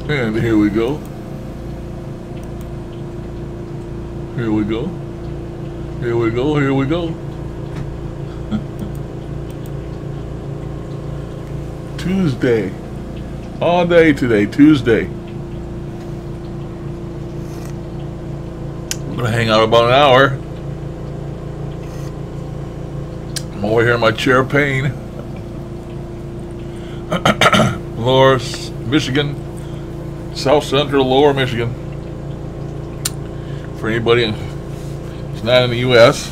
And here we go. Here we go. Here we go. Here we go. Tuesday. All day today, Tuesday. I'm going to hang out about an hour. I'm over here in my chair of pain. Lower Michigan, South Central, Lower Michigan. For anybody who's not in the U.S.,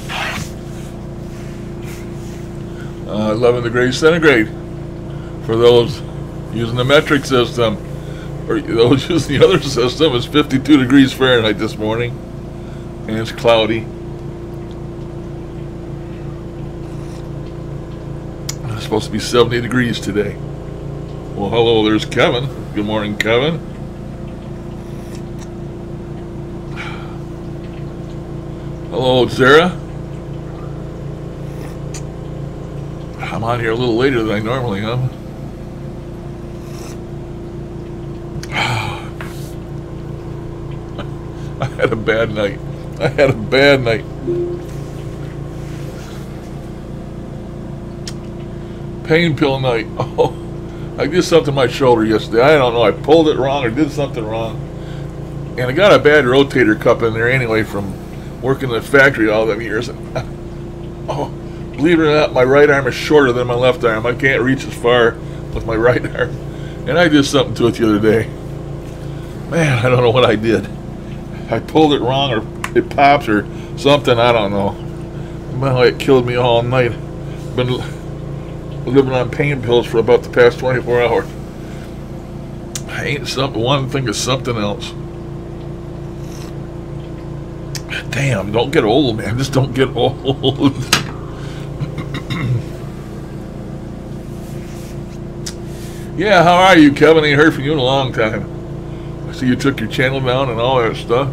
11 degrees centigrade. For those using the metric system, or those using the other system, it's 52 degrees Fahrenheit this morning, and it's cloudy. It's supposed to be 70 degrees today. Well, hello, there's Kevin. Good morning, Kevin. Hello, Sarah. I'm on here a little later than I normally am. I had a bad night. I had a bad night. Pain pill night. Oh, I did something to my shoulder yesterday. I don't know. I pulled it wrong or did something wrong. And I got a bad rotator cuff in there anyway from working in the factory all them years. Oh, believe it or not, my right arm is shorter than my left arm. I can't reach as far with my right arm. And I did something to it the other day. Man, I don't know what I did. I pulled it wrong or it pops or something. I don't know. Well, it killed me all night. Been living on pain pills for about the past 24 hours. I ain't something, one thing is something else. Damn, don't get old, man. Just don't get old. Yeah, how are you, Kevin? Ain't heard from you in a long time. I see you took your channel down and all that stuff.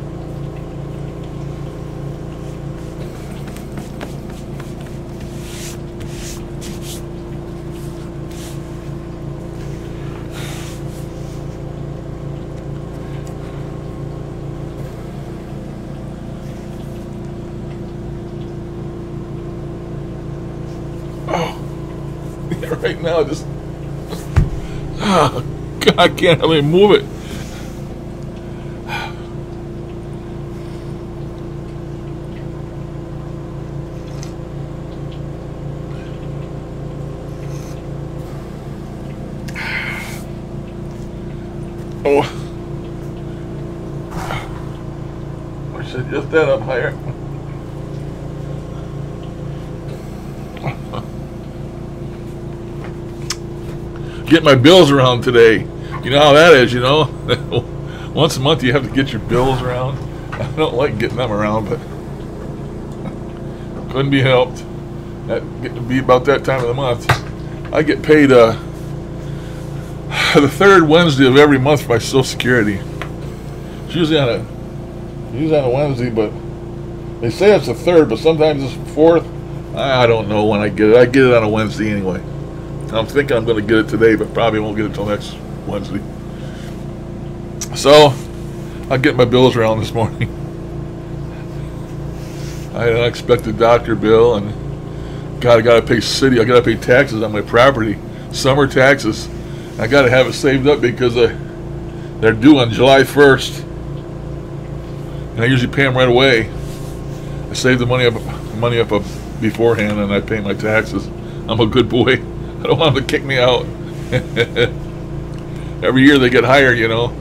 Right now, just God, I can't hardly move it. Oh, I should lift that up higher. Get my bills around today. You know how that is, you know. Once a month you have to get your bills around. I don't like getting them around, but couldn't be helped. That get to be about that time of the month. I get paid the third Wednesday of every month for my Social Security. It's usually on a Wednesday, but they say it's the third, but sometimes it's the fourth. I don't know when I get it. I get it on a Wednesday anyway. I'm thinking I'm going to get it today, but probably won't get it until next Wednesday. So, I'll get my bills around this morning. I had an unexpected doctor bill, and God, I got to pay city. I got to pay taxes on my property, summer taxes. I got to have it saved up because they're due on July 1st, and I usually pay them right away. I save the money up beforehand, and I pay my taxes. I'm a good boy. I don't want them to kick me out. Every year they get higher, you know.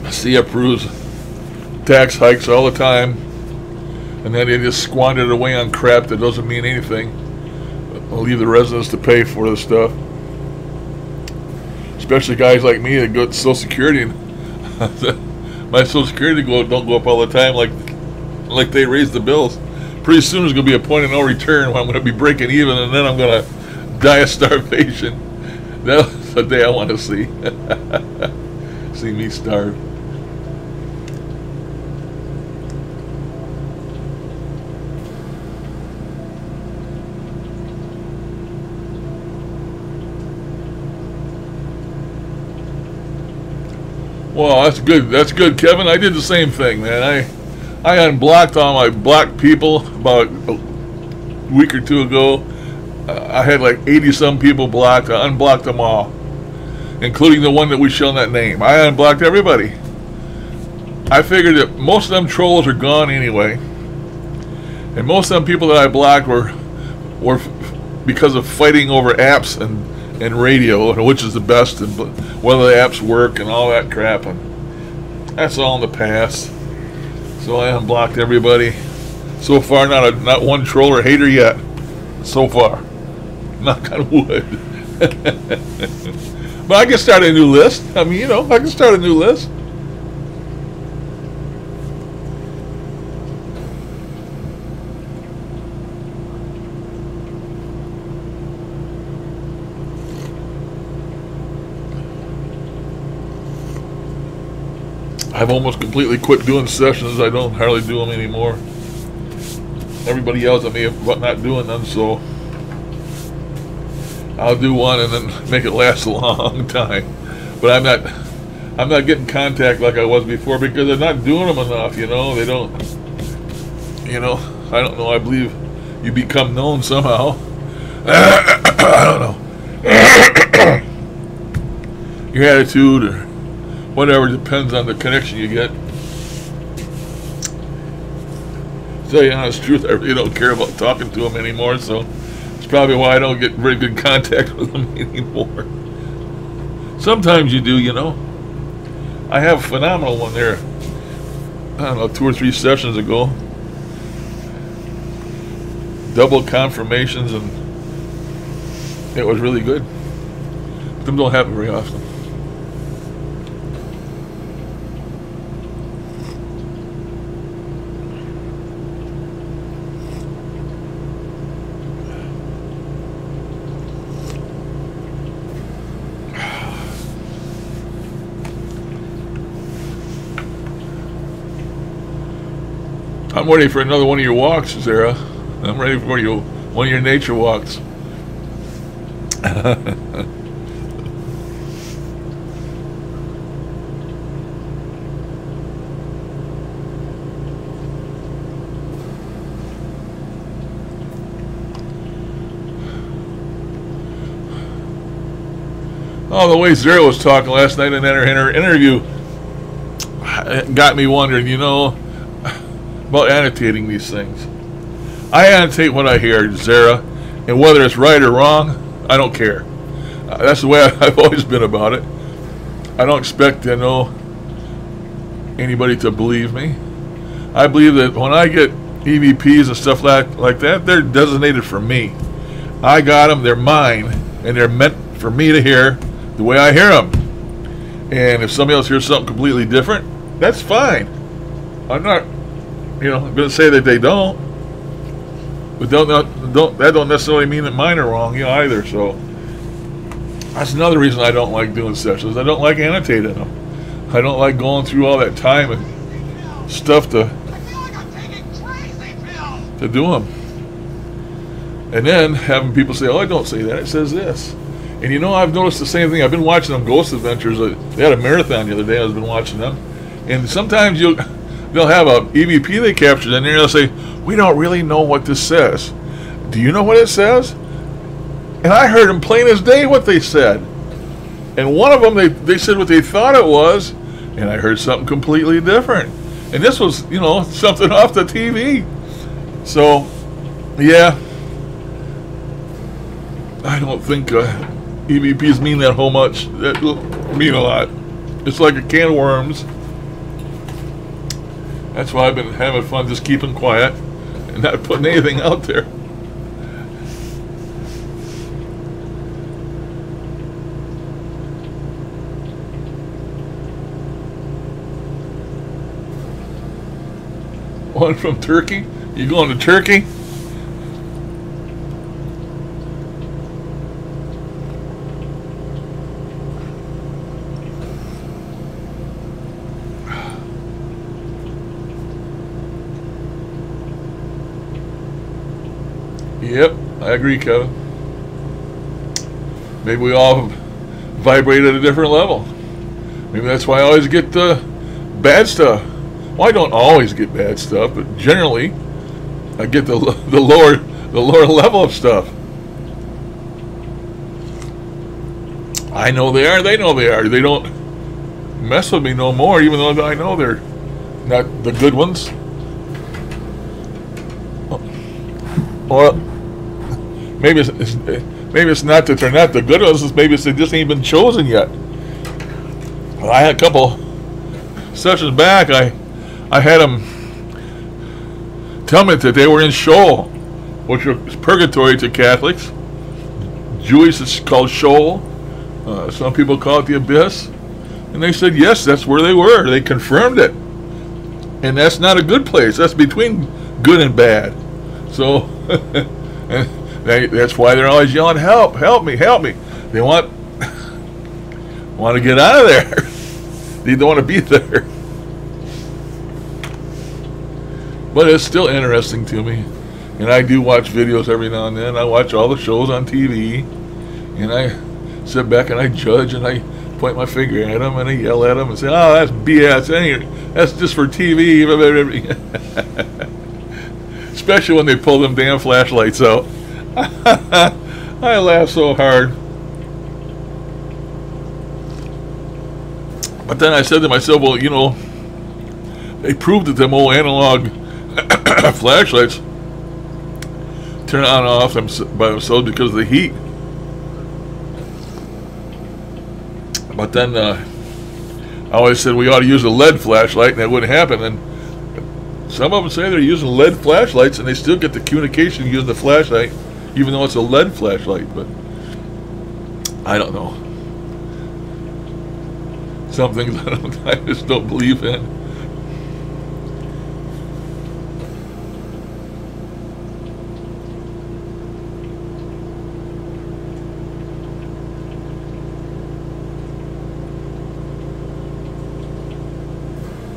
See, approves tax hikes all the time, and then they just squander it away on crap that doesn't mean anything. I'll leave the residents to pay for the stuff. Especially guys like me that go to Social Security. My Social Security don't go up all the time like they raise the bills. Pretty soon there's going to be a point of no return where I'm going to be breaking even, and then I'm going to die of starvation. That's the day I want to see. See me starve. Well, that's good. That's good, Kevin. I did the same thing, man. I unblocked all my blocked people about a week or two ago. I had like 80-some people blocked. I unblocked them all, including the one that we shall not name. I unblocked everybody. I figured that most of them trolls are gone anyway, and most of them people that I blocked were because of fighting over apps and radio, and which is the best, and whether the apps work and all that crap, and that's all in the past. So I unblocked everybody. So far, not one troll or hater yet. So far, knock on wood. But I can start a new list. I mean, I can start a new list. I've almost completely quit doing sessions. I don't hardly do them anymore. Everybody else, I may have not doing them, so I'll do one and then make it last a long time. But I'm not getting contact like I was before because they're not doing them enough. They don't. I don't know. I believe you become known somehow. I don't know. Your attitude or whatever depends on the connection you get. To tell you the honest truth, I really don't care about talking to them anymore, so it's probably why I don't get very good contact with them anymore. Sometimes you do, I have a phenomenal one there, I don't know, 2 or 3 sessions ago. Double confirmations, and it was really good. But them don't happen very often. I'm ready for another one of your walks, Sarah. I'm ready for one of your nature walks. Oh, the way Sarah was talking last night in her interview got me wondering, about annotating these things. I annotate what I hear, Zara, and whether it's right or wrong, I don't care. That's the way I've always been about it. I don't expect anybody to believe me. I believe that when I get EVPs and stuff like that, they're designated for me. I got them, they're mine, and they're meant for me to hear the way I hear them. And if somebody else hears something completely different, that's fine. I'm not I'm going to say that they don't, but that don't necessarily mean that mine are wrong, either. So that's another reason I don't like doing sessions. I don't like annotating them. I don't like going through all that time and stuff to do them, and then having people say, "Oh, I don't say that. It says this." And I've noticed the same thing. I've been watching them Ghost Adventures. They had a marathon the other day. I've been watching them, and sometimes they'll have a EVP they captured in there, and they'll say, "We don't really know what this says. Do you know what it says?" And I heard them plain as day what they said. And one of them, they said what they thought it was, and I heard something completely different. And this was, something off the TV. So, yeah, I don't think EVPs mean that whole much. That mean a lot. It's like a can of worms. That's why I've been having fun just keeping quiet and not putting anything out there. One from Turkey? You going to Turkey? Yep, I agree, Kevin. Maybe we all vibrate at a different level. Maybe that's why I always get the bad stuff. Well, I don't always get bad stuff, but generally I get the lower level of stuff. I know they are. They know they are. They don't mess with me no more, even though I know they're not the good ones. Well, maybe it's not that they're not the good ones. Maybe it's they just ain't been chosen yet. I had a couple sessions back. I had them tell me that they were in Sheol, which is purgatory to Catholics. Jewish is called Sheol. Some people call it the abyss. And they said, yes, that's where they were. They confirmed it. And that's not a good place. That's between good and bad. So, and that's why they're always yelling, help, help me, help me. They want to get out of there. They don't want to be there. But it's still interesting to me. And I do watch videos every now and then. I watch all the shows on TV. And I sit back and I judge and I point my finger at them and I yell at them and say, oh, that's BS. That's just for TV. Especially when they pull them damn flashlights out. I laugh so hard. But then I said to myself, well, you know, they proved that them old analog flashlights turn on and off by themselves because of the heat. But then I always said we ought to use a lead flashlight and that wouldn't happen. And some of them say they're using lead flashlights and they still get the communication using the flashlight, even though it's a lead flashlight. But I don't know. Some things I just don't believe in.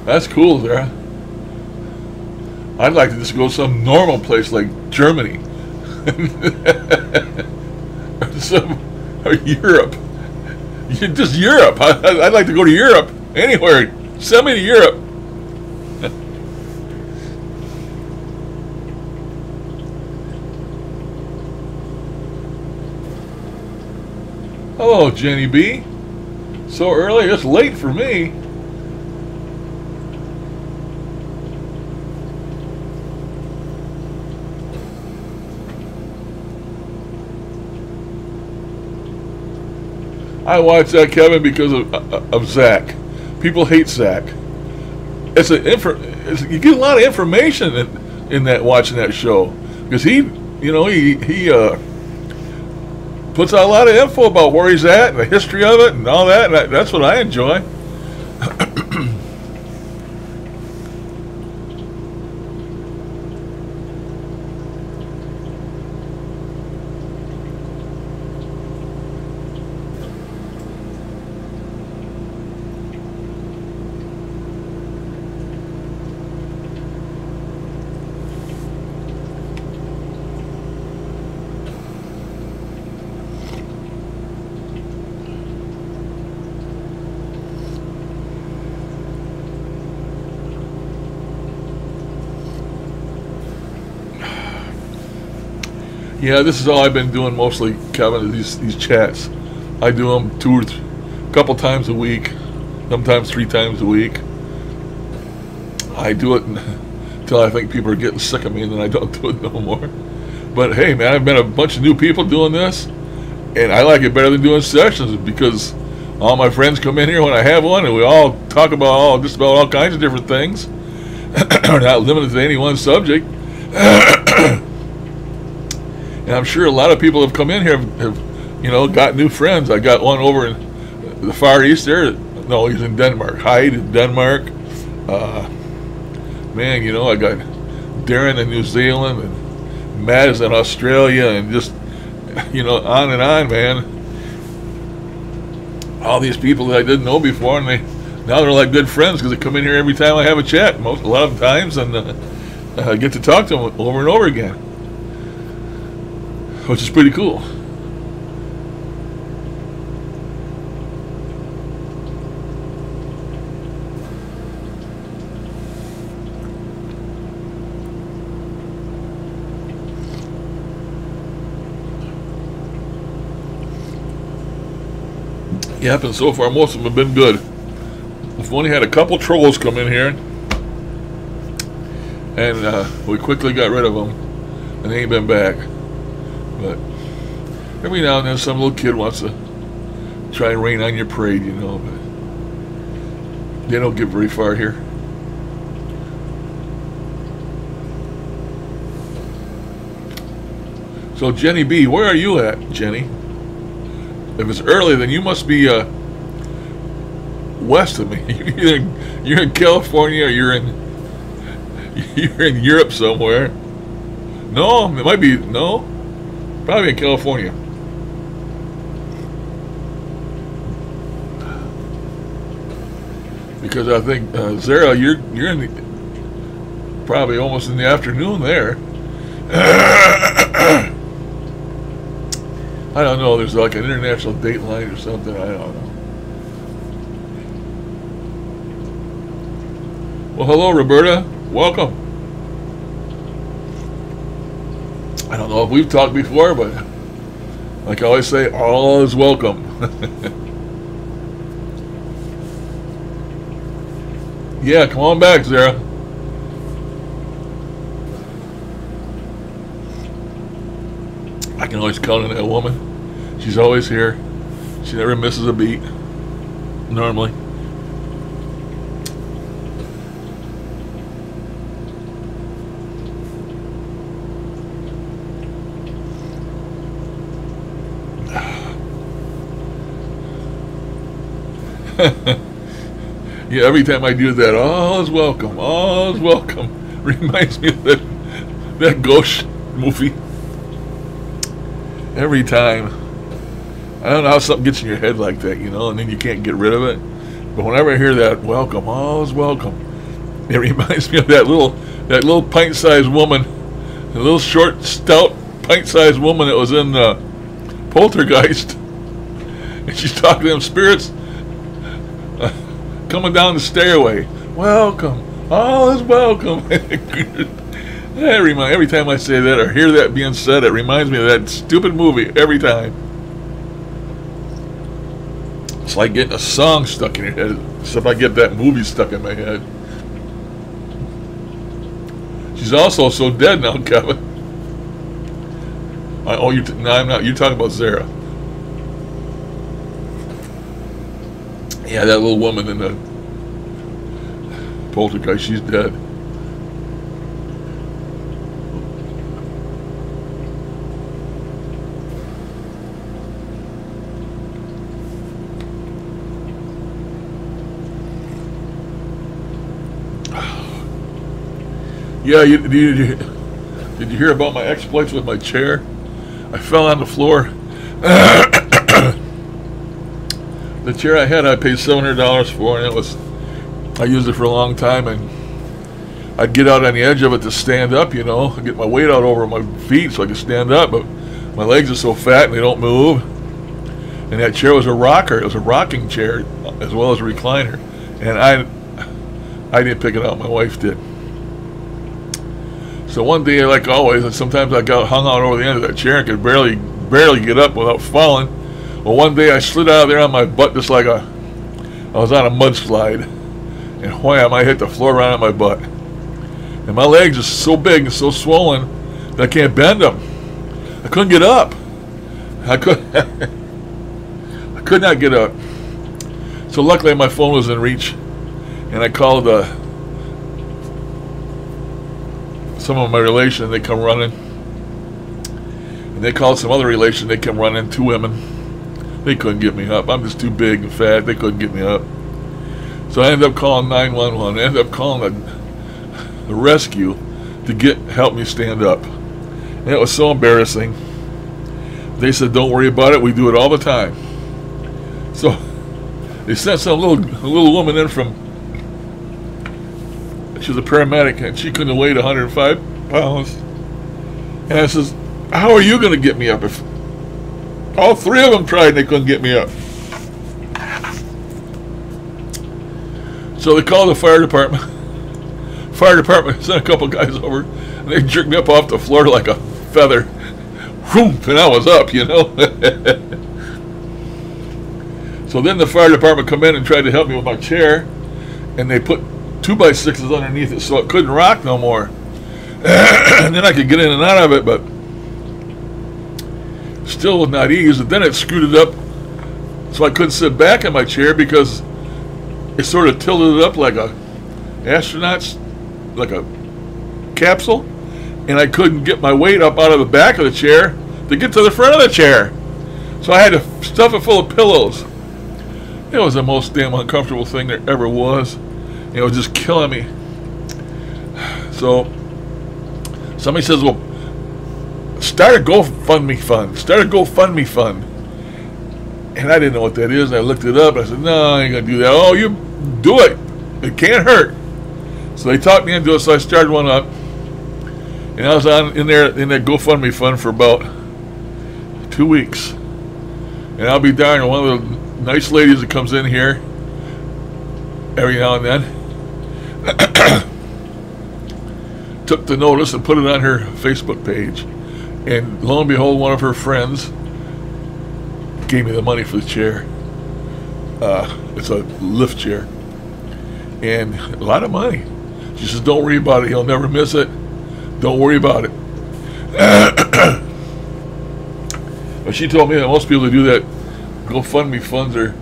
That's cool, Sarah. I'd like to just go to some normal place like Germany. or Europe. Just Europe. I'd like to go to Europe. Anywhere. Send me to Europe. Hello, Jenny B. So early, it's late for me. I watch that, Kevin, because of Zach. People hate Zach. You get a lot of information in that watching that show because he puts out a lot of info about where he's at and the history of it and all that. And that's what I enjoy. Yeah, this is all I've been doing mostly, Kevin, is these chats. I do them a couple times a week, sometimes 3 times a week. I do it until I think people are getting sick of me, and then I don't do it no more. But hey, man, I've met a bunch of new people doing this, and I like it better than doing sessions because all my friends come in here when I have one, and we all talk about just about all kinds of different things. We're not limited to any one subject. And I'm sure a lot of people have come in here have got new friends. I got one over in the Far East there. No, he's in Denmark. Hyde in Denmark. Man, I got Darren in New Zealand and Matt is in Australia and just, on and on, man. All these people that I didn't know before, and now they're like good friends because they come in here every time I have a chat, a lot of times, and I get to talk to them over and over again. Which is pretty cool. Yep, and so far most of them have been good. We've only had a couple trolls come in here, and we quickly got rid of them, and they ain't been back. But every now and then some little kid wants to try and rain on your parade, you know, but they don't get very far here. So Jenny B, where are you at, Jenny? If it's early, then you must be west of me. You're in California, or you're in Europe somewhere. No, it might be probably in California. Because I think Zara, you're in the, probably almost in the afternoon there. I don't know, there's like an international date line or something, I don't know. Well, hello, Roberta. Welcome. I don't know if we've talked before, but like I always say, all is welcome. Yeah, come on back, Zara. I can always count on that woman. She's always here. She never misses a beat, normally. Yeah, every time I do that, all is welcome, all is welcome. Reminds me of that ghost movie. Every time. I don't know how something gets in your head like that, you know, and then you can't get rid of it. But whenever I hear that, welcome, all is welcome, it reminds me of that little pint-sized woman, the little short, stout, pint-sized woman that was in Poltergeist. And she's talking to them spirits coming down the stairway. Welcome, all is welcome. Every time I say that or hear that being said, it reminds me of that stupid movie every time. It's like getting a song stuck in your head, except I get that movie stuck in my head. She's also so dead now, Kevin. No, I'm not. You're talking about Zara. Yeah, that little woman in the Poltergeist, she's dead. Yeah, did you hear about my exploits with my chair? I fell on the floor. The chair I had, I paid $700 for, and I used it for a long time, and I'd get out on the edge of it to stand up, you know, and get my weight out over my feet so I could stand up, but my legs are so fat and they don't move. And that chair was a rocker. It was a rocking chair as well as a recliner, and I didn't pick it out. My wife did. So one day, like always, and sometimes I got hung out over the end of that chair and could barely get up without falling. Well, one day I slid out of there on my butt just like I was on a mudslide, and wham, I hit the floor right on my butt. And my legs are so big and so swollen that I can't bend them. I couldn't get up. I could not get up. So luckily my phone was in reach, and I called some of my relations. They come running, and they called some other relation. They come running, 2 women. They couldn't get me up. I'm just too big and fat. They couldn't get me up. So I ended up calling 911. I ended up calling the rescue to help me stand up. And it was so embarrassing. They said, "Don't worry about it. We do it all the time." So they sent some little woman in from. She was a paramedic, and she couldn't have weighed 105 pounds. And I says, "How are you going to get me up if all 3 of them tried and they couldn't get me up?" So they called the fire department. Fire department sent a couple guys over, and they jerked me up off the floor like a feather. Whoop, and I was up, you know. So then the fire department come in and tried to help me with my chair, and they put 2x6s underneath it so it couldn't rock no more. And then I could get in and out of it, but still was not easy. And then it screwed it up so I couldn't sit back in my chair because it sort of tilted it up like a astronaut's, like a capsule, and I couldn't get my weight up out of the back of the chair to get to the front of the chair. So I had to stuff it full of pillows. It was the most damn uncomfortable thing there ever was. It was just killing me. So somebody says, well, start a GoFundMe fund. Start a GoFundMe fund. And I didn't know what that is. And I looked it up. And I said, no, I ain't going to do that. Oh, you do it. It can't hurt. So they talked me into it, so I started one up. And I was in that GoFundMe fund for about 2 weeks. And I'll be darned, one of the nice ladies that comes in here every now and then took the notice and put it on her Facebook page. And lo and behold, one of her friends gave me the money for the chair. It's a lift chair. And a lot of money. She says, don't worry about it. You'll never miss it. Don't worry about it. But she told me that most people that do that GoFundMe funds are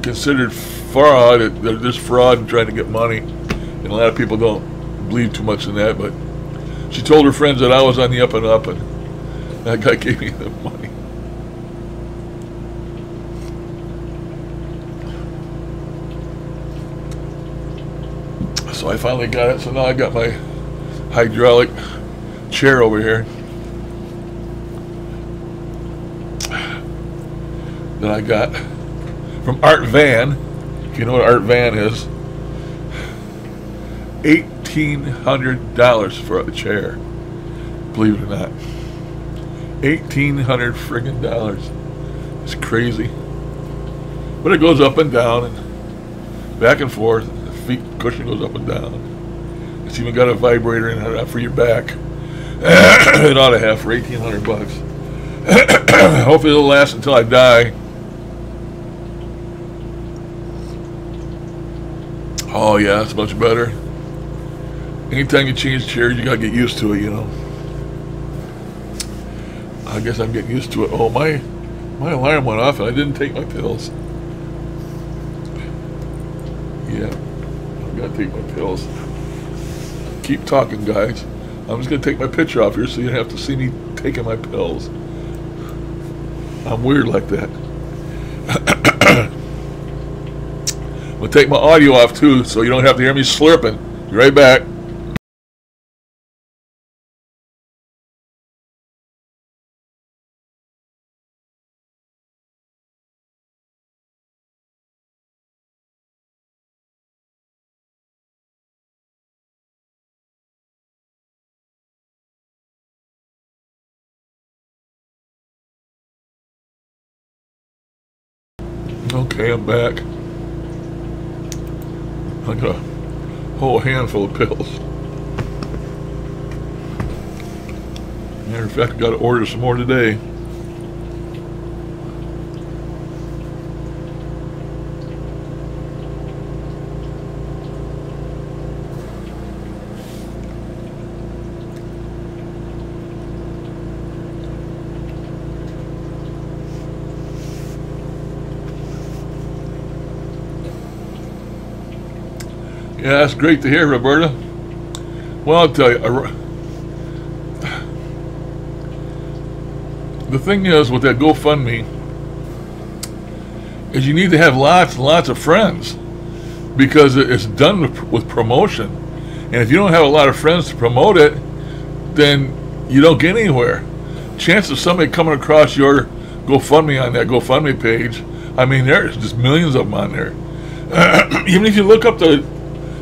considered fraud. They're just fraud and trying to get money. And a lot of people don't believe too much in that. But she told her friends that I was on the up and up, and that guy gave me the money. So I finally got it. So now I got my hydraulic chair over here that I got from Art Van. If you know what Art Van is, $1,800 for a chair. Believe it or not, $1,800 friggin' dollars. It's crazy, but it goes up and down and back and forth. The feet cushion goes up and down. It's even got a vibrator in it for your back. It ought to have for $1,800. Hopefully it'll last until I die. Oh yeah, it's much better. Anytime you change chairs, you gotta get used to it, you know. I guess I'm getting used to it. Oh, my alarm went off and I didn't take my pills. Yeah, I've got to take my pills. Keep talking, guys. I'm just gonna take my picture off here so you don't have to see me taking my pills. I'm weird like that. I'm gonna take my audio off too, so you don't have to hear me slurping. Be right back. Okay, I'm back. I got a whole handful of pills. Matter of fact, I got to order some more today. Yeah, that's great to hear, Roberta. Well, I'll tell you, the thing is with that GoFundMe is you need to have lots and lots of friends because it's done with promotion. And if you don't have a lot of friends to promote it, then you don't get anywhere. Chance of somebody coming across your GoFundMe on that GoFundMe page, I mean, there's just millions of them on there. Even if you look up the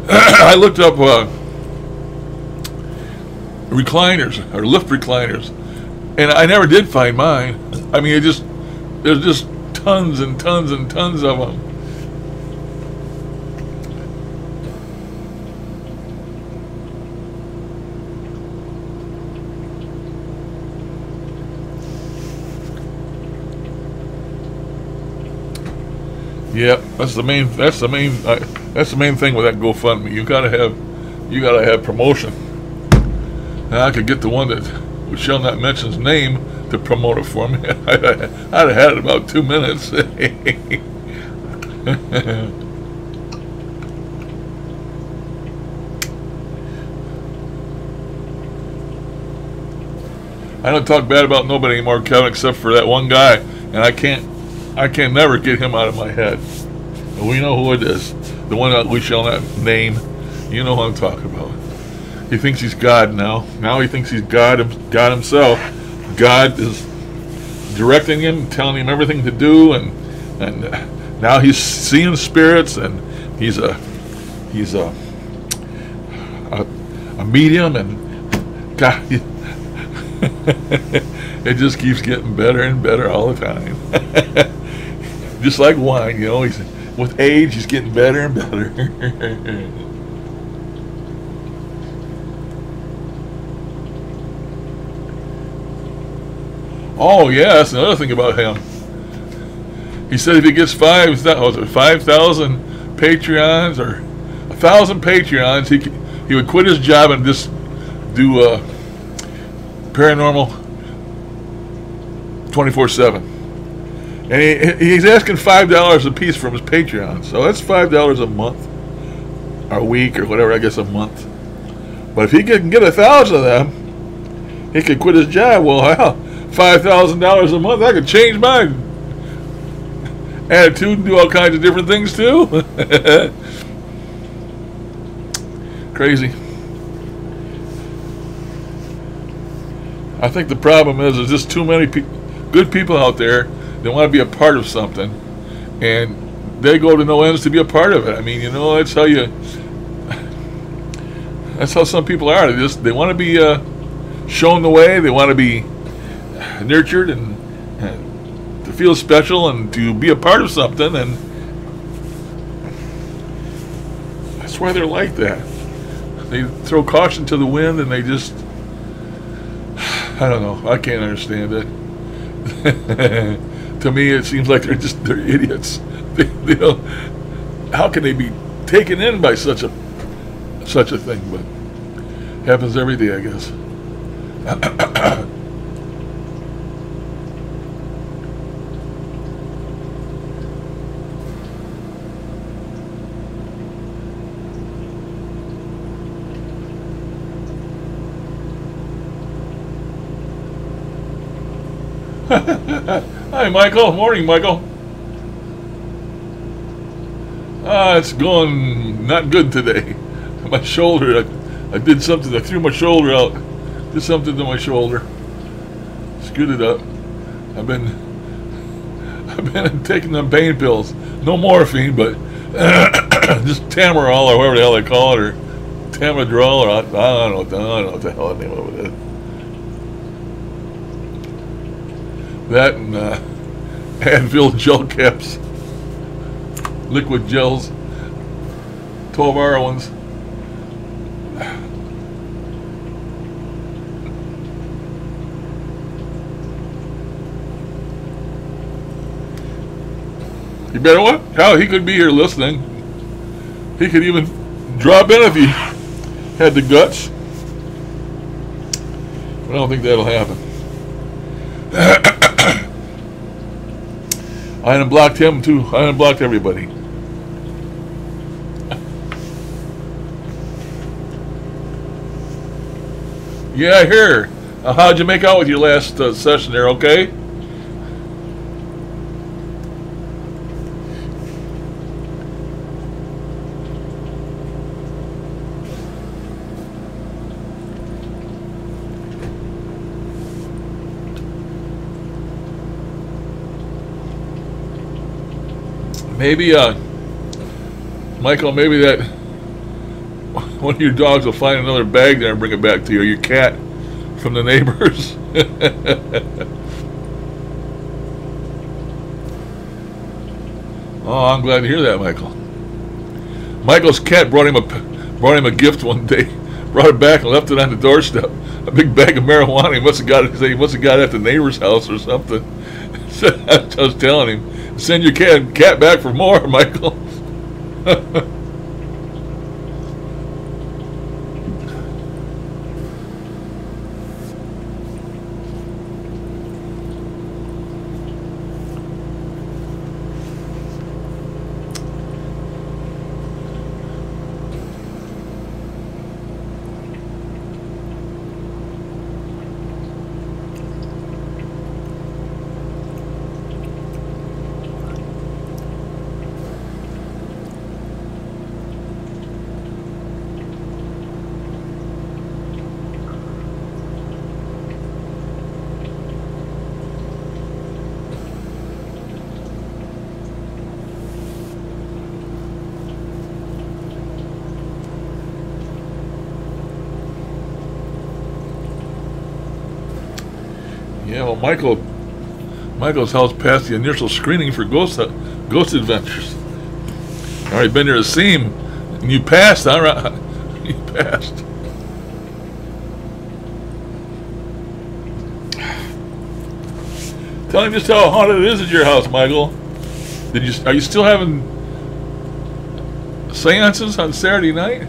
I looked up recliners or lift recliners, and I never did find mine. I mean, there's just tons and tons and tons of them. Yep, that's the main. That's the main thing with that GoFundMe. You gotta have promotion. Now I could get the one that we shall not mention's name to promote it for me. I'd have had it about 2 minutes. I don't talk bad about nobody anymore, Kevin, except for that one guy, and I can never get him out of my head. And we know who it is. The one that we shall not name. You know who I'm talking about. He thinks he's God now. Now he thinks he's God himself. God is directing him, telling him everything to do, and now he's seeing spirits, and he's a medium, and God. It just keeps getting better and better all the time. Just like wine, you know. With age, he's getting better and better. Oh yeah, that's another thing about him. He said if he gets 5,000 Patreons or 1,000 Patreons, he would quit his job and just do paranormal 24/7. And he's asking $5 a piece from his Patreon, so that's $5 a month, or a week, or whatever. I guess a month. But if he can get 1,000 of them, he could quit his job. Well, hell, $5,000 a month, I could change my attitude and do all kinds of different things too. Crazy. I think the problem is there's just too many good people out there that want to be a part of something, and they go to no ends to be a part of it. I mean, you know, that's how some people are. They want to be shown the way. They want to be nurtured and to feel special and to be a part of something, and that's why they're like that. They throw caution to the wind, and they just, I don't know, I can't understand it. To me, it seems like they're idiots. They don't, how can they be taken in by such a thing? But it happens every day, I guess. Hi, Michael. Morning, Michael. It's going not good today. My shoulder, I did something. I threw my shoulder out. Did something to my shoulder. Screwed it up. I've been taking them pain pills. No morphine, but just Tamarol or whatever the hell they call it, or Tamadrol, or I don't know what the hell the name of it is. That and Advil gel caps, liquid gels, 12-hour ones. You better what? How he could be here listening. He could even drop in if he had the guts. But I don't think that'll happen. I unblocked him too. I unblocked everybody. Yeah, I hear. How'd you make out with your last session there? Okay. Maybe, Michael, maybe that one of your dogs will find another bag there and bring it back to you, or your cat from the neighbors. Oh, I'm glad to hear that, Michael. Michael's cat brought him a gift one day. Brought it back and left it on the doorstep. A big bag of marijuana. He must have got it at the neighbor's house or something. I was telling him. Send your cat back for more, Michael. Yeah, well, Michael's house passed the initial screening for Ghost Adventures. Already been there to see him, and you passed, all right? You passed. Tell him just how haunted it is at your house, Michael. Are you still having seances on Saturday night?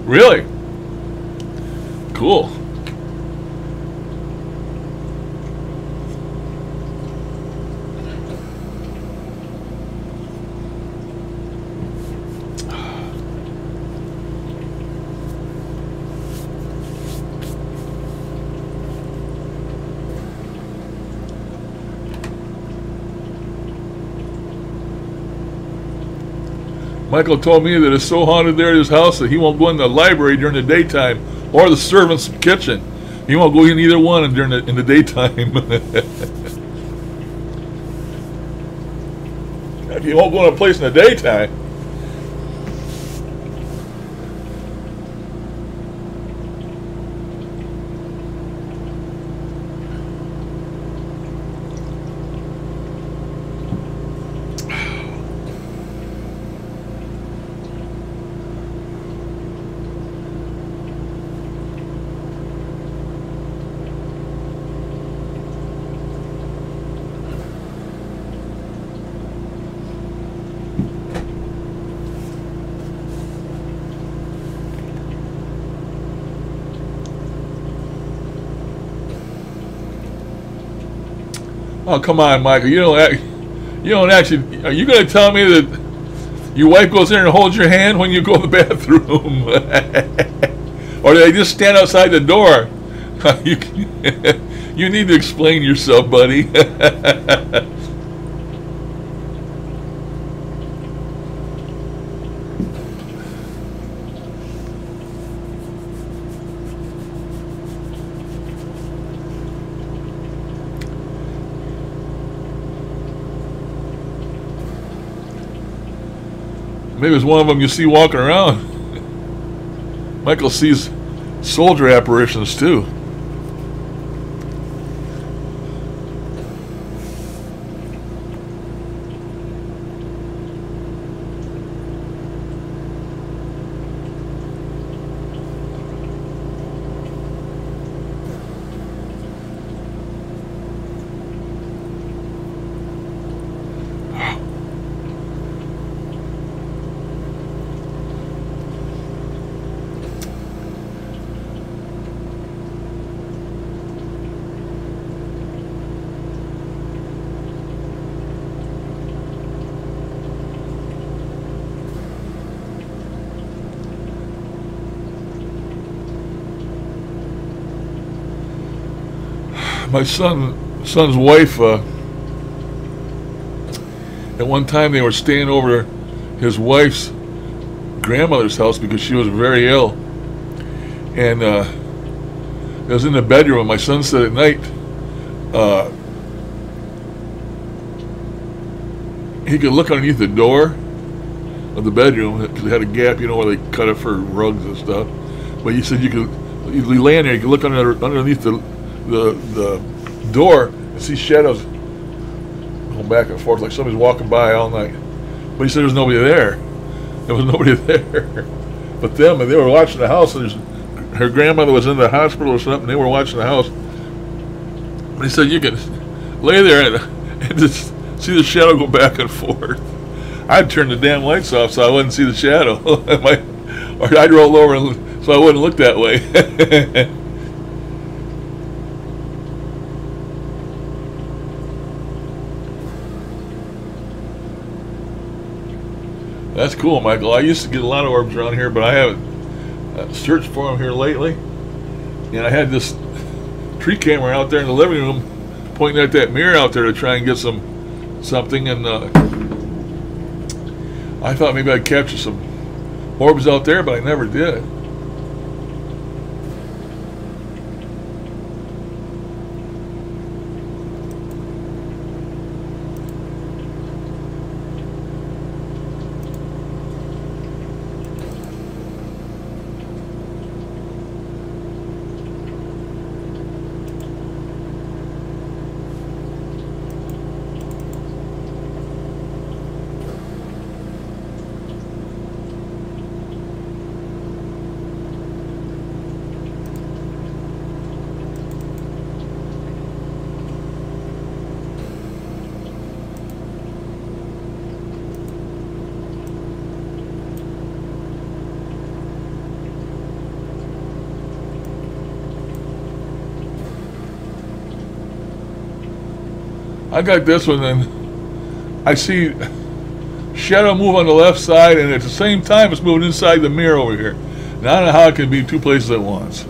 Really? Cool. Michael told me that it's so haunted there at his house that he won't go in the library during the daytime or the servants' kitchen. He won't go in either one in the daytime. He won't go in a place in the daytime. Oh, come on, Michael. You don't actually. Are you going to tell me that your wife goes in and holds your hand when you go to the bathroom, or do they just stand outside the door? You need to explain yourself, buddy. Maybe it's one of them you see walking around. Michael sees soldier apparitions too. My son's wife, at one time they were staying over his wife's grandmother's house because she was very ill, and it was in the bedroom. And my son said at night he could look underneath the door of the bedroom because it had a gap, where they cut it for rugs and stuff. But he said you'd lay in there, you could look underneath the door and see shadows going back and forth like somebody's walking by all night. But he said there was nobody there. There was nobody there but them, and they were watching the house. And her grandmother was in the hospital or something. They were watching the house. But he said you can lay there and just see the shadow go back and forth. I'd turn the damn lights off so I wouldn't see the shadow. Or I'd roll over so I wouldn't look that way. That's cool, Michael. I used to get a lot of orbs around here, but I haven't searched for them here lately. And I had this tree camera out there in the living room pointing at that mirror out there to try and get something, and I thought maybe I'd capture some orbs out there, but I never did. I got this one, and I see shadow move on the left side, and at the same time it's moving inside the mirror over here. Now I don't know how it can be two places at once.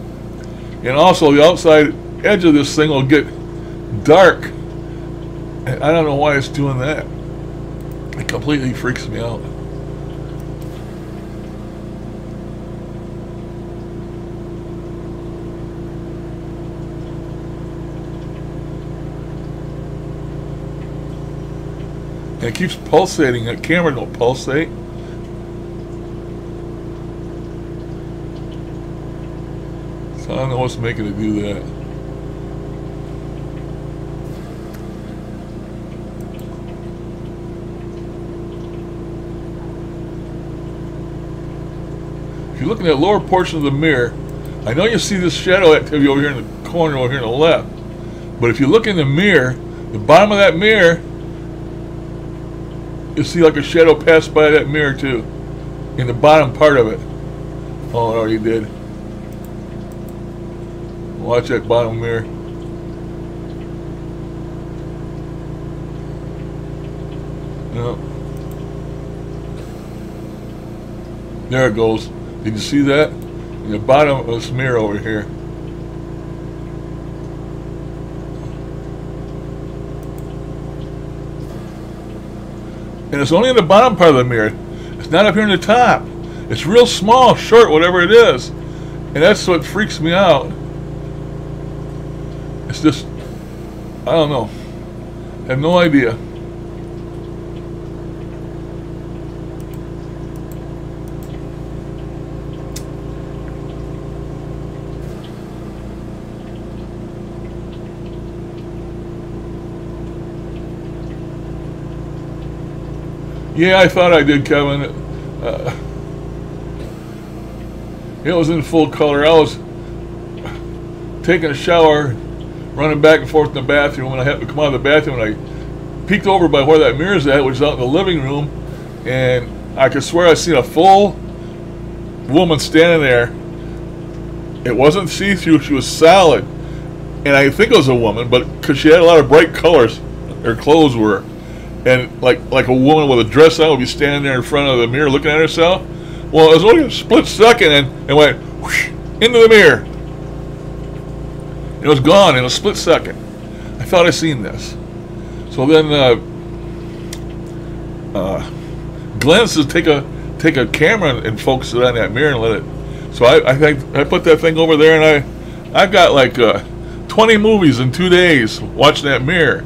And also the outside edge of this thing will get dark. And I don't know why it's doing that. It completely freaks me out. And it keeps pulsating. The camera don't pulsate. So I don't know what's making it do that. If you look in that lower portion of the mirror, I know you see this shadow activity over here in the corner over here on the left. But if you look in the mirror, the bottom of that mirror, you see like a shadow pass by that mirror too, in the bottom part of it. Oh, it already did. Watch that bottom mirror. Yep. There it goes. Did you see that? In the bottom of this mirror over here. And it's only in the bottom part of the mirror. It's not up here in the top. It's real small, short, whatever it is. And that's what freaks me out. It's just, I don't know. I have no idea. Yeah, I thought I did, Kevin. It was in full color. I was taking a shower, running back and forth in the bathroom, and I had to come out of the bathroom, and I peeked over by where that mirror's at, which is out in the living room, and I could swear I seen a full woman standing there. It wasn't see-through, she was solid. And I think it was a woman, but because she had a lot of bright colors, her clothes were. And like a woman with a dress on would be standing there in front of the mirror looking at herself. Well, it was only a split second, and it went whoosh, into the mirror. It was gone in a split second. I thought I seen this. So then Glenn says take a camera and focus it on that mirror and let it. So I put that thing over there, and I've got like 20 movies in 2 days watching that mirror.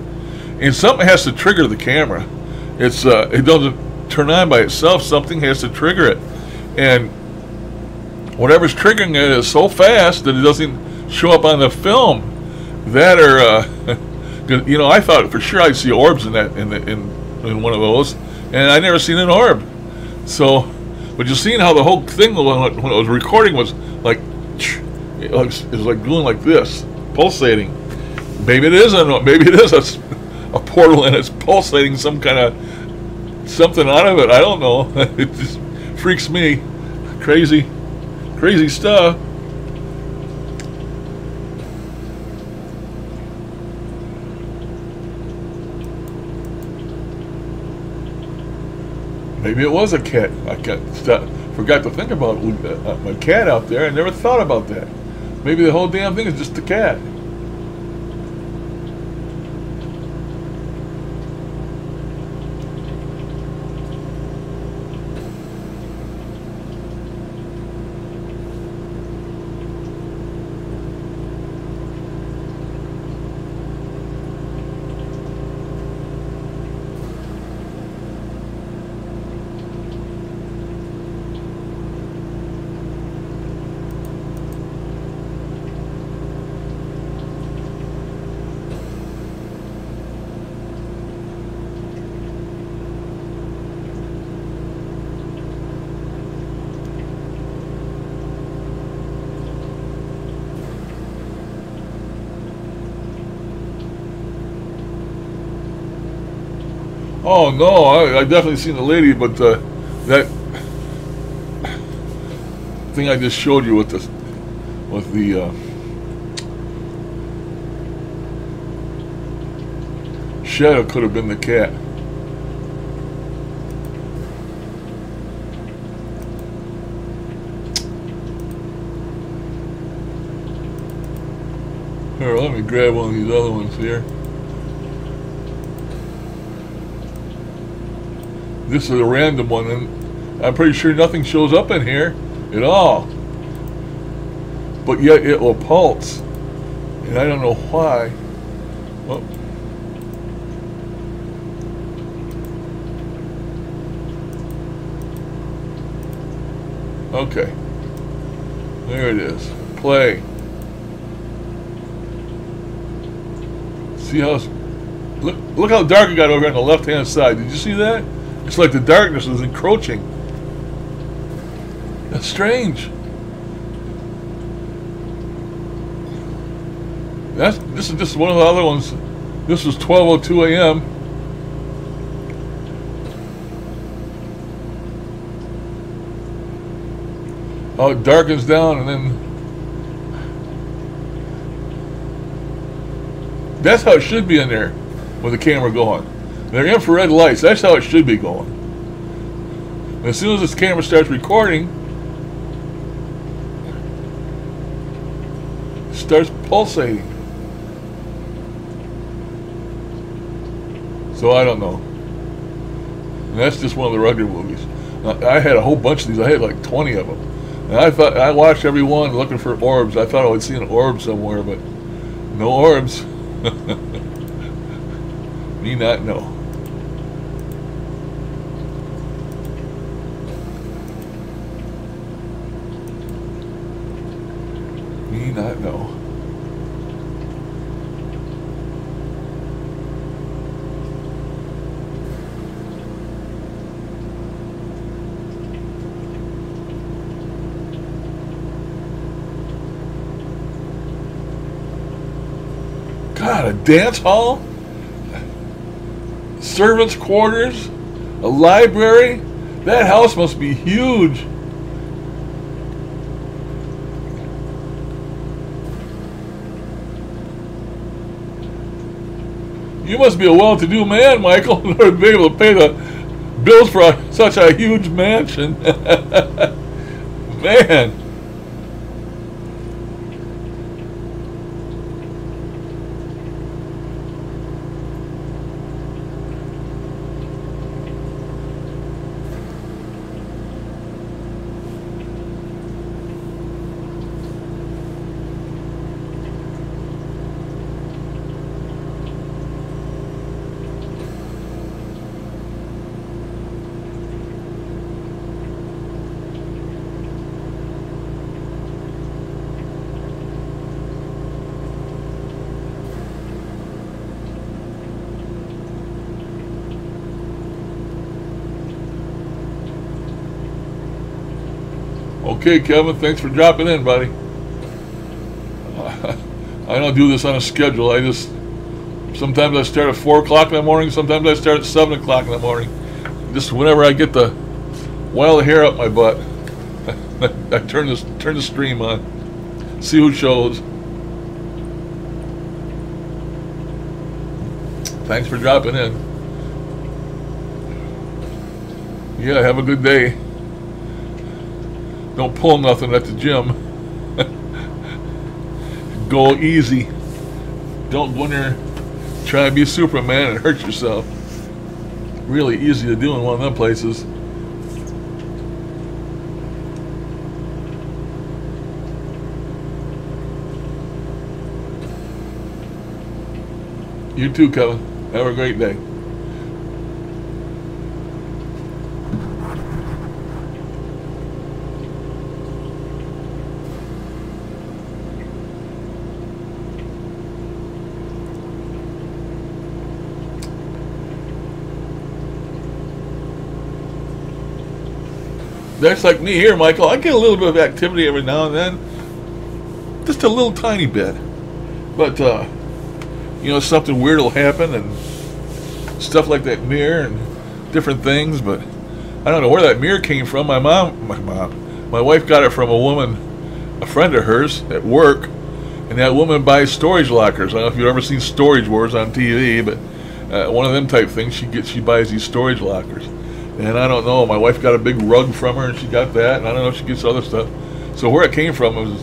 And something has to trigger the camera. It doesn't turn on by itself. Something has to trigger it, and whatever's triggering it is so fast that it doesn't show up on the film. That or you know, I thought for sure I'd see orbs in that in one of those, and I never seen an orb. So, but you seen how the whole thing when it was recording was like it was like doing like this, pulsating. Maybe it is a a portal and it's pulsating some kind of something out of it. I don't know. It just freaks me. Crazy stuff. Maybe it was a cat. Forgot to think about my cat out there. I never thought about that. Maybe the whole damn thing is just a cat. Oh no, I definitely seen the lady, but that thing I just showed you with the shadow could have been the cat. Here, let me grab one of these other ones here. This is a random one, and I'm pretty sure nothing shows up in here at all. But yet it will pulse, and I don't know why. Oh. Okay. There it is. Play. See how... Look how dark it got over on the left-hand side. Did you see that? It's like the darkness is encroaching. That's strange. This is just one of the other ones. This was 12:02 a.m. Oh, it darkens down and then... That's how it should be in there with the camera going. They're infrared lights. That's how it should be going. And as soon as this camera starts recording, it starts pulsating. So I don't know. And that's just one of the Rugged movies. I had a whole bunch of these. I had like 20 of them. And I watched every one looking for orbs. I thought I would see an orb somewhere, but no orbs. Me not know. Me not know. God, a dance hall? Servants' quarters? A library? That house must be huge. You must be a well-to-do man, Michael, in order to be able to pay the bills for such a huge mansion. Man. Okay, Kevin, thanks for dropping in, buddy. I don't do this on a schedule. I just Sometimes I start at 4 o'clock in the morning. Sometimes I start at 7 o'clock in the morning. Just whenever I get the wild hair up my butt, I turn the stream on, see who shows. Thanks for dropping in. Yeah, have a good day. Don't pull nothing at the gym. Go easy. Don't go in there try to be Superman and hurt yourself. Really easy to do in one of them places. You too, Kevin. Have a great day. That's like me here, Michael. I get a little bit of activity every now and then. Just a little tiny bit. But, you know, something weird will happen and stuff like that mirror and different things. But I don't know where that mirror came from. My wife got it from a woman, a friend of hers at work. And that woman buys storage lockers. I don't know if you've ever seen Storage Wars on TV, but one of them type things, she buys these storage lockers. And I don't know, my wife got a big rug from her and she got that, and I don't know if she gets other stuff. So where it came from, was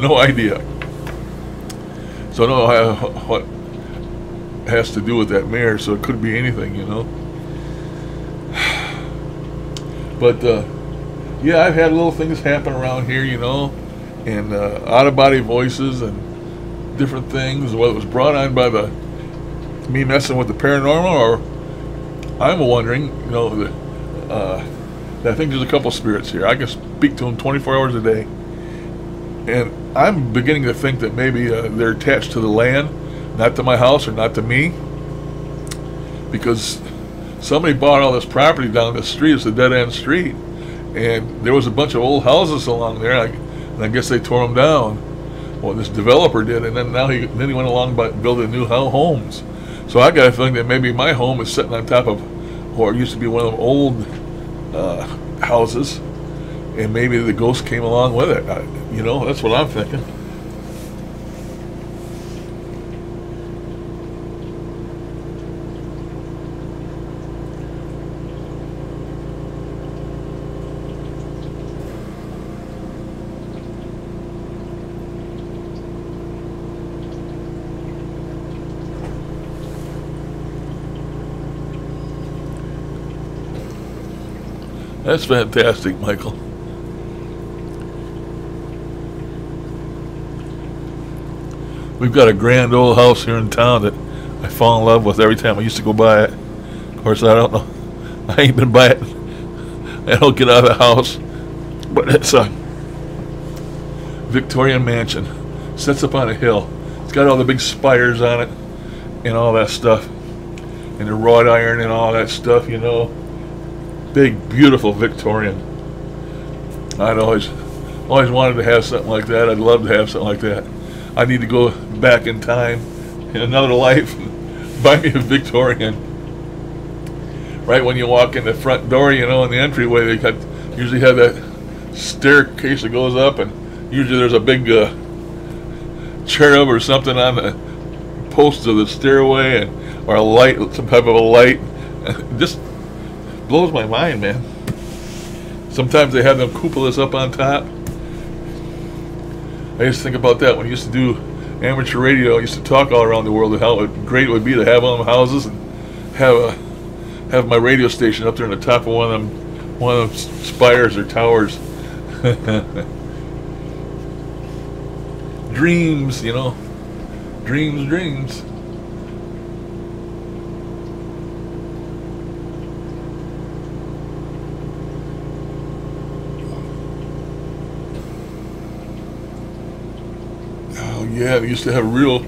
no idea. So I don't know what has to do with that mirror, so it could be anything, you know. But, yeah, I've had little things happen around here, you know, and out-of-body voices and different things, whether it was brought on by me messing with the paranormal, or I'm wondering, you know, I think there's a couple spirits here. I can speak to them 24 hours a day. And I'm beginning to think that maybe they're attached to the land, not to my house or not to me. Because somebody bought all this property down the street. It's a dead-end street. And there was a bunch of old houses along there, and I guess they tore them down. Well, this developer did, and then he went along by building new homes. So I got a feeling that maybe my home is sitting on top of what used to be one of them old houses, and maybe the ghost came along with it. You know, that's what I'm thinking. That's fantastic, Michael. We've got a grand old house here in town that I fall in love with every time I used to go by it. Of course, I don't know. I ain't been by it. I don't get out of the house. But it's a Victorian mansion. Sits up on a hill. It's got all the big spires on it and all that stuff. And the wrought iron and all that stuff, you know. Big, beautiful Victorian. I'd always wanted to have something like that. I'd love to have something like that. I need to go back in time in another life and buy me a Victorian. Right when you walk in the front door, you know, in the entryway, they usually have that staircase that goes up, and usually there's a big cherub or something on the post of the stairway, or a light, some type of a light. Just blows my mind, man. Sometimes they have them cupolas up on top. I used to think about that when I used to do amateur radio. I used to talk all around the world about how great it would be to have one of them houses and have my radio station up there on the top of one of them spires or towers. Dreams, you know. Dreams. Yeah, they used to have real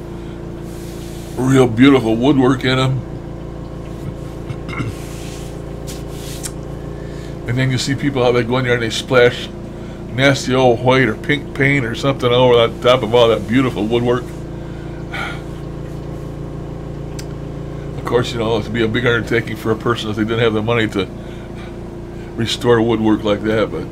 beautiful woodwork in them. And then you see people how they go in there and they splash nasty old white or pink paint or something over the top of all that beautiful woodwork. Of course, you know, it'd be a big undertaking for a person if they didn't have the money to restore woodwork like that, but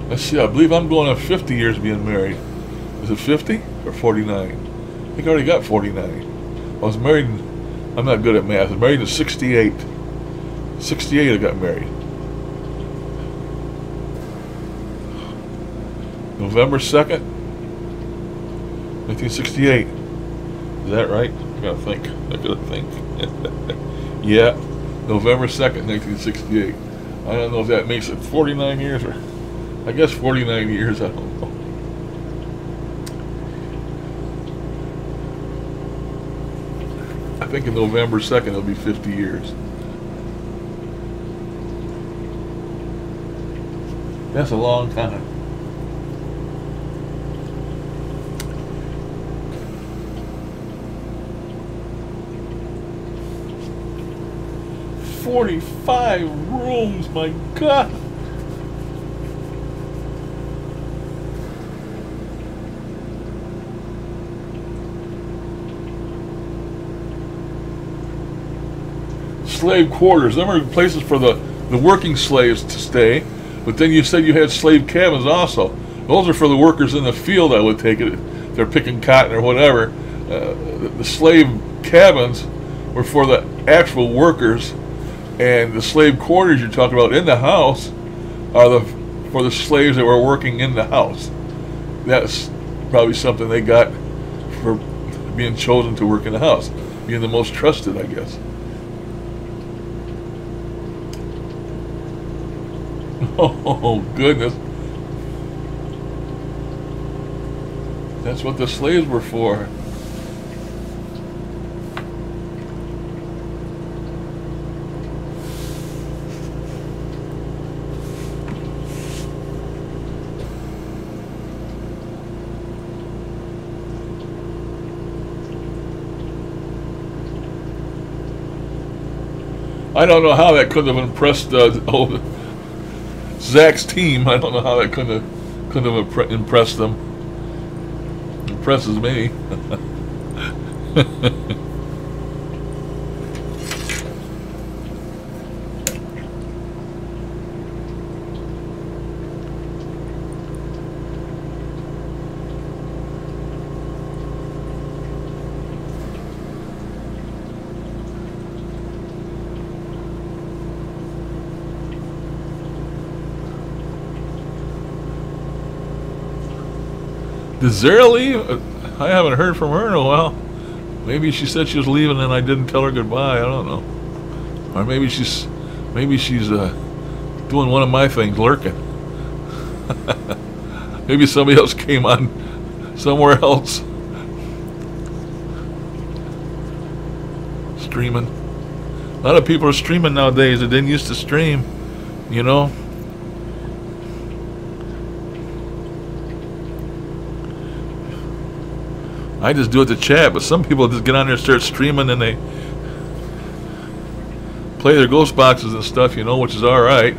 let's see, I believe I'm going on 50 years being married. Is it 50 or 49? I think I already got 49. I was married, I'm not good at math, I was married in 68. 68 I got married. November 2nd, 1968. Is that right? I gotta think. Yeah, November 2nd, 1968. I don't know if that makes it 49 years or, I guess 49 years, I don't know. I think in November 2nd it'll be 50 years. That's a long time. "45 rooms, my God." Slave quarters. Them are places for the working slaves to stay. But then you said you had slave cabins also. Those are for the workers in the field, I would take it. They're picking cotton or whatever. The slave cabins were for the actual workers, and the slave quarters you're talking about in the house are for the slaves that were working in the house. That's probably something they got for being chosen to work in the house, being the most trusted, I guess. Oh, goodness. That's what the slaves were for. I don't know how that couldn't have impressed Zach's team. I don't know how that couldn't have impressed them. Impresses me. Did Zara leave? I haven't heard from her in a while. Maybe she said she was leaving and I didn't tell her goodbye. I don't know. Or maybe she's doing one of my things, lurking. Maybe somebody else came on somewhere else. Streaming. A lot of people are streaming nowadays that didn't used to stream, you know. I just do it to chat, but some people just get on there and start streaming and they play their ghost boxes and stuff, you know, which is alright.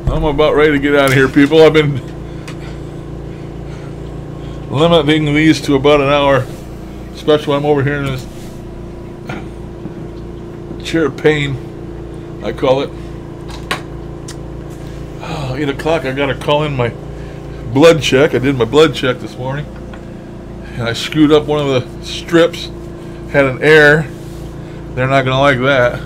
I'm about ready to get out of here, people. I've been limiting these to about an hour, especially when I'm over here in this chair of pain, I call it. 8 o'clock, I gotta call in my blood check. I did my blood check this morning, and I screwed up one of the strips, had an error. They're not gonna like that.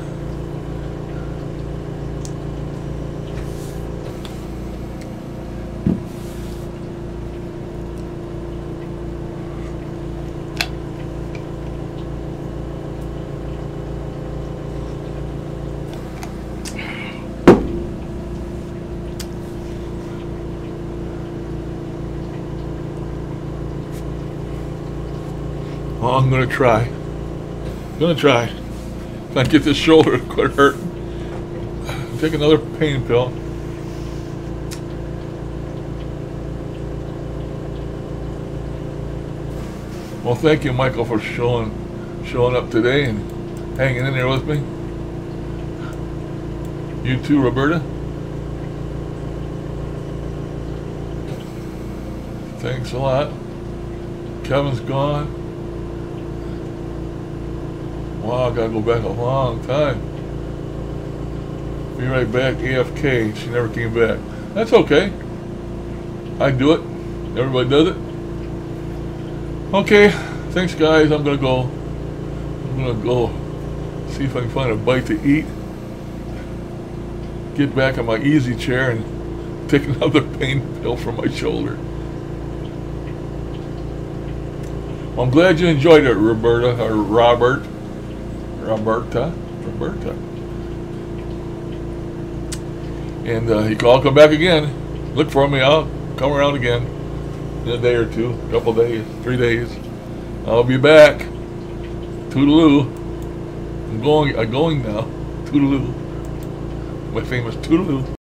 Well, I'm gonna try. If I get this shoulder to quit hurting, take another pain pill. Well, thank you, Michael, for showing up today and hanging in there with me. You too, Roberta. Thanks a lot. Kevin's gone. Wow, I gotta go back a long time. Be right back, AFK. She never came back. That's okay. I do it. Everybody does it. Okay, thanks guys. I'm gonna go see if I can find a bite to eat. Get back on my easy chair and take another pain pill for my shoulder. Well, I'm glad you enjoyed it, Roberta or Roberta. And you can all come back again. Look for me. I'll come around again in a day or two, a couple days, 3 days. I'll be back. Toodaloo. I'm going now. Toodaloo. My famous toodaloo.